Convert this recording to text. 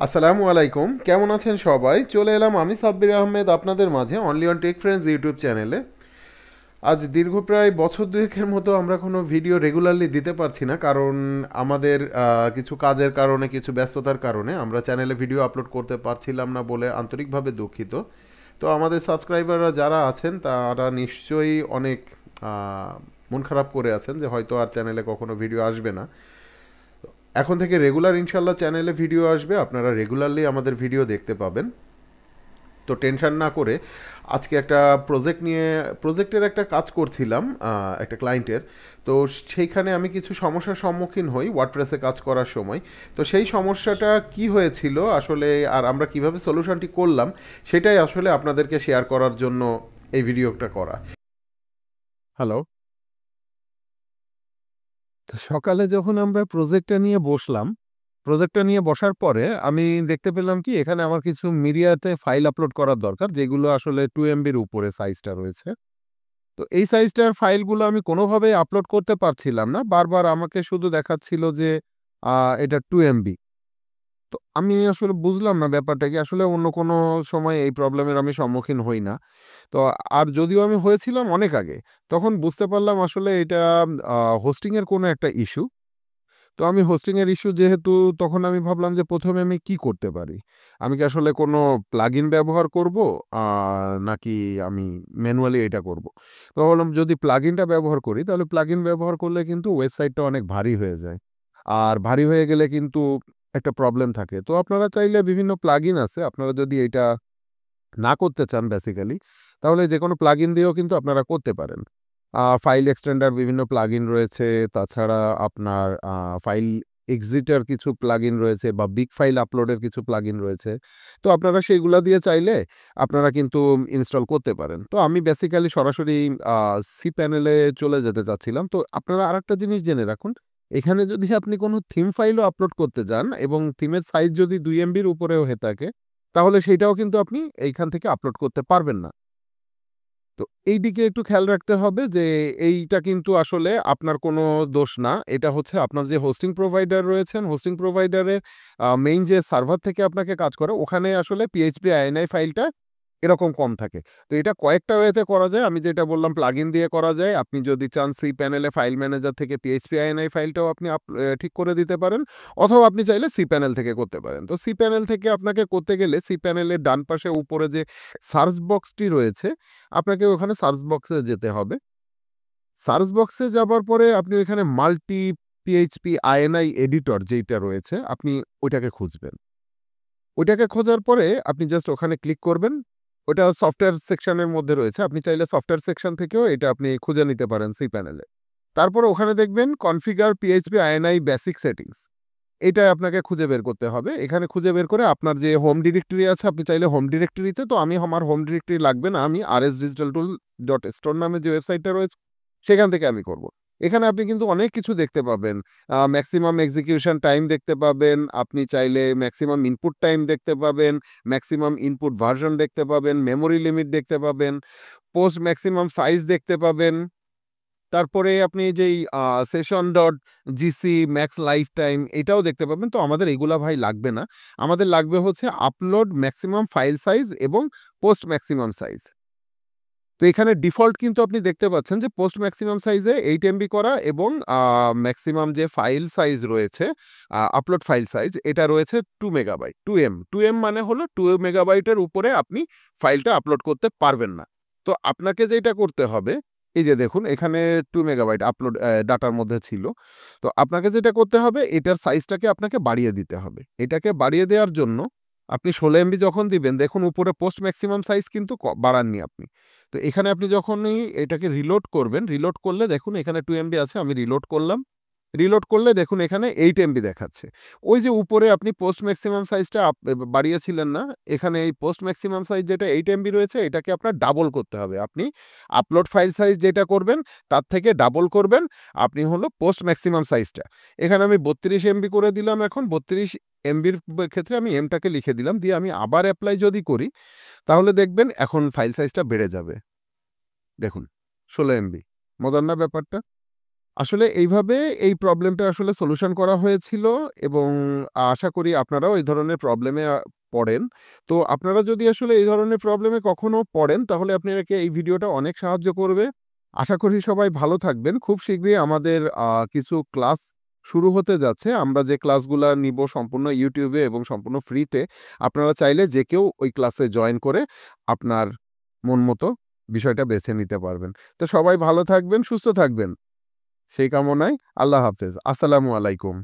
আসসালামু আলাইকুম, কেমন আছেন সবাই? চলে এলাম আমি সাব্বির আহমেদ আপনাদের মাঝে only on tech friends YouTube চ্যানেলে। আজ দীর্ঘ প্রায় বছর দুয়েকের মতো আমরা কোনো ভিডিও রেগুলারলি দিতে পারছি না, কারণ আমাদের কিছু কাজের কারণে, কিছু ব্যস্ততার কারণে আমরা চ্যানেলে ভিডিও আপলোড করতে পারছিলাম না বলে আন্তরিকভাবে দুঃখিত। তো আমাদের সাবস্ক্রাইবাররা যারা আছেন তারা নিশ্চয়ই অনেক মন খারাপ করে আছেন যে হয়তো আর চ্যানেলে কখনো ভিডিও আসবে না। এখন থেকে রেগুলার ইনশাল্লাহ চ্যানেলে ভিডিও আসবে, আপনারা রেগুলারলি আমাদের ভিডিও দেখতে পাবেন। তো টেনশন না করে আজকে একটা প্রজেক্টের একটা কাজ করছিলাম একটা ক্লায়েন্টের। তো সেইখানে আমি কিছু সমস্যার সম্মুখীন হই ওয়ার্ডপ্রেসে কাজ করার সময়। তো সেই সমস্যাটা কি হয়েছিল আসলে, আর আমরা কিভাবে সলিউশনটি করলাম, সেটাই আসলে আপনাদেরকে শেয়ার করার জন্য এই ভিডিওটা করা। হ্যালো। তো সকালে যখন আমরা প্রজেক্টটা নিয়ে বসলাম, প্রজেক্টটা নিয়ে বসার পরে আমি দেখতে পেলাম কি এখানে আমার কিছু মিডিয়াতে ফাইল আপলোড করার দরকার, যেগুলো আসলে 2 এমবির উপরে সাইজটা রয়েছে। তো এই সাইজটার ফাইলগুলো আমি কোনোভাবেই আপলোড করতে পারছিলাম না। বারবার আমাকে শুধু দেখাচ্ছিল যে এটা 2 এমবি। তো আমি আসলে বুঝলাম না ব্যাপারটা কি। আসলে অন্য কোনো সময় এই প্রবলেমের আমি সম্মুখীন হই না। তো আর যদিও আমি হয়েছিলাম অনেক আগে, তখন বুঝতে পারলাম আসলে এটা আ হোস্টিং এর কোনো একটা ইস্যু। তো আমি হোস্টিং এর ইস্যু যেহেতু, তখন আমি ভাবলাম যে ১ম এ আমি কি করতে পারি? আমি কি আসলে কোনো প্লাগইন ব্যবহার করব? আ নাকি আমি ম্যানুয়ালি এটা করব? তো ভাবলাম যদি প্লাগইনটা ব্যবহার করি, তাহলে প্লাগইন ব্যবহার করলে কিন্তু ওয়েবসাইটটা অনেক ভারী হয়ে যায়। আর ভারী হয়ে গেলে কিন্তু একটা প্রবলেম থাকে। তো আপনারা চাইলে বিভিন্ন প্লাগইন আছে। আপনারা যদি এটা না করতে চান বেসিক্যালি, তাহলে যেকোনো প্লাগইন দিয়েও কিন্তু আপনারা করতে পারেন। ফাইল এক্সটেন্ডার বিভিন্ন প্লাগইন রয়েছে। তাছাড়া আপনার ফাইল এক্সিটার কিছু প্লাগইন রয়েছে বা বিগ ফাইল আপলোডের কিছু প্লাগইন রয়েছে। তো আপনারা সেইগুলা দিয়ে চাইলে আপনারা কিন্তু ইনস্টল করতে পারেন। তো আমি বেসিক্যালি সরাসরি আ cPanel এ চলে যেতে চাচ্ছিলাম। তো আপনারা আরেকটা জিনিস জেনে রাখুন। এখানে যদি আপনি কোনো থিম ফাইলও আপলোড করতে যান এবং থিমের সাইজ যদি ২ এমবির উপরেও হয়ে থাকে, তাহলে সেইটাও কিন্তু আপনি এইখান থেকে আপলোড করতে পারবেন না। তো এই দিকে একটু খেয়াল রাখতে হবে যে এইটা কিন্তু আসলে আপনার কোনো দোষ না। এটা হচ্ছে আপনার যে হোস্টিং প্রোভাইডার রয়েছেন, হোস্টিং প্রোভাইডারের মেইন যে সার্ভার থেকে আপনাকে কাজ করে, ওখানে আসলে PHP INI ফাইলটা এরকম কম থাকে। তো এটা কয়েকটা ওয়েতে করা যায়। আমি যেটা বললাম প্লাগইন দিয়ে করা যায়। আপনি যদি চান cPanel এ ফাইল ম্যানেজার থেকে PHP INI ফাইলটাও আপনি ঠিক করে দিতে পারেন। অথবা আপনি চাইলে cPanel থেকে করতে পারেন। তো cPanel থেকে আপনাকে করতে গেলে cPanel এর ডান পাশে উপরে যে সার্চ বক্সটি রয়েছে, আপনাকে ওখানে সার্চ বক্সে যেতে হবে। সার্চ বক্সে যাবার পরে আপনি ওইখানে মাল্টি PHP INI এডিটর যেইটা রয়েছে, আপনি ওইটাকে খুঁজবেন। ওইটাকে খোঁজার পরে আপনি জাস্ট ওখানে ক্লিক করবেন। ওটা সফটওয়্যার সেকশনের মধ্যে রয়েছে। আপনি চাইলে সফটওয়্যার সেকশন থেকেও এটা আপনি খুঁজে নিতে পারেন cPanel এ। তারপরে ওখানে দেখবেন configure PHP INI basic settings. এইটাই আপনাকে খুঁজে বের করতে হবে। এখানে খুঁজে বের করে আপনার যে হোম ডিরেক্টরি আছে, আপনি চাইলে হোম ডিরেক্টরিতে, তো আমার হোম ডিরেক্টরি লাগবে না। আমি rsdigitaltool.store নামে যে ওয়েবসাইটটা রয়েছে, সেখান থেকে আমি করব। এখানে আপনি কিন্তু অনেক কিছু দেখতে পাবেন। মেক্সিমাম এক্সিকিউশন টাইম দেখতে পাবেন। আপনি চাইলে মেক্সিমাম ইনপুট টাইম দেখতে পাবেন, মেক্সিমাম ইনপুট ভার্সন দেখতে পাবেন, মেমোরি লিমিট দেখতে পাবেন, পোস্ট মেক্সিমাম সাইজ দেখতে পাবেন। তারপরে আপনি যেই session dot GC max life time এটাও দেখতে পাবেন। তো আমাদের এগুলা ভাই লাগবে না। আমাদের লাগবে হচ্ছে আপলোড ম্যাক্সিমাম ফাইল সাইজ এবং পোস্ট ম্যাক্সিমাম সাইজ। তো এখানে ডিফল্ট কিন্তু আপনি দেখতে পাচ্ছেন যে পোস্ট ম্যাক্সিমাম সাইজে 8 এমবি করা এবং ম্যাক্সিমাম যে ফাইল সাইজ রয়েছে, আপলোড ফাইল সাইজ এটা রয়েছে 2 মেগাবাইট, 2 এম। 2 এম মানে হলো 2 মেগাবাইটের উপরে আপনি ফাইলটা আপলোড করতে পারবেন না। তো আপনাকে যেটা করতে হবে, এই যে দেখুন এখানে 2 মেগাবাইট আপলোড ডাটার মধ্যে ছিল। তো আপনাকে যেটা করতে হবে, এটার সাইজটাকে আপনাকে বাড়িয়ে দিতে হবে। এটাকে বাড়িয়ে দেওয়ার জন্য আপনি 16 এমবি যখন দিবেন, দেখুন উপরে পোস্ট ম্যাক্সিমাম সাইজ কিন্তু বাড়াননি আপনি। তো এখানে আপনি যখনই এটাকে রিলোড করবেন, রিলোড করলে দেখুন এখানে 2 এমবি আছে, আমি রিলোড করলাম। রিলোড করলে দেখুন এখানে 8 এমবি দেখাচ্ছে। ওই যে উপরে আপনি পোস্ট ম্যাক্সিমাম সাইজটা বাড়িয়েছিলেন না? এখানে এই পোস্ট ম্যাক্সিমাম সাইজ যেটা 8 এমবি রয়েছে, এটাকে আপনার ডাবল করতে হবে। আপনি আপলোড ফাইল সাইজ যেটা করবেন, তার থেকে ডাবল করবেন। আপনি হলো পোস্ট ম্যাক্সিমাম সাইজটা। এখানে আমি 32 এমবি করে দিলাম এখন। 32 এমবির ক্ষেত্রে আমি এমটাকে লিখে দিলাম। দিয়ে আমি আবার এপ্লাই যদি করি, তাহলে দেখবেন এখন ফাইল সাইজটা বেড়ে যাবে। দেখুন 16 এমবি। মজার না ব্যাপারটা? আসলে এইভাবে এই প্রবলেমটা আসলে সলিউশন করা হয়েছিল এবং আশা করি আপনারাও এই ধরনের প্রবলেমে পড়েন। তো আপনারা যদি আসলে এই ধরনের প্রবলেমে কখনো পড়েন তাহলে আপনাকে এই ভিডিওটা অনেক সাহায্য করবে। আশা করি সবাই ভালো থাকবেন। খুব শীঘ্রই আমাদের কিছু ক্লাস শুরু হতে যাচ্ছে। আমরা যে ক্লাসগুলা নিব সম্পূর্ণ YouTube এ এবং সম্পূর্ণ ফ্রিতে। আপনারা চাইলে যে কেউ ওই ক্লাসে জয়েন করে আপনার মন মতো বিষয়টা বেছে নিতে পারবেন। তো সবাই ভালো থাকবেন, সুস্থ থাকবেন। সেই কামনায় আল্লাহ হাফেজ। আসসালামু আলাইকুম।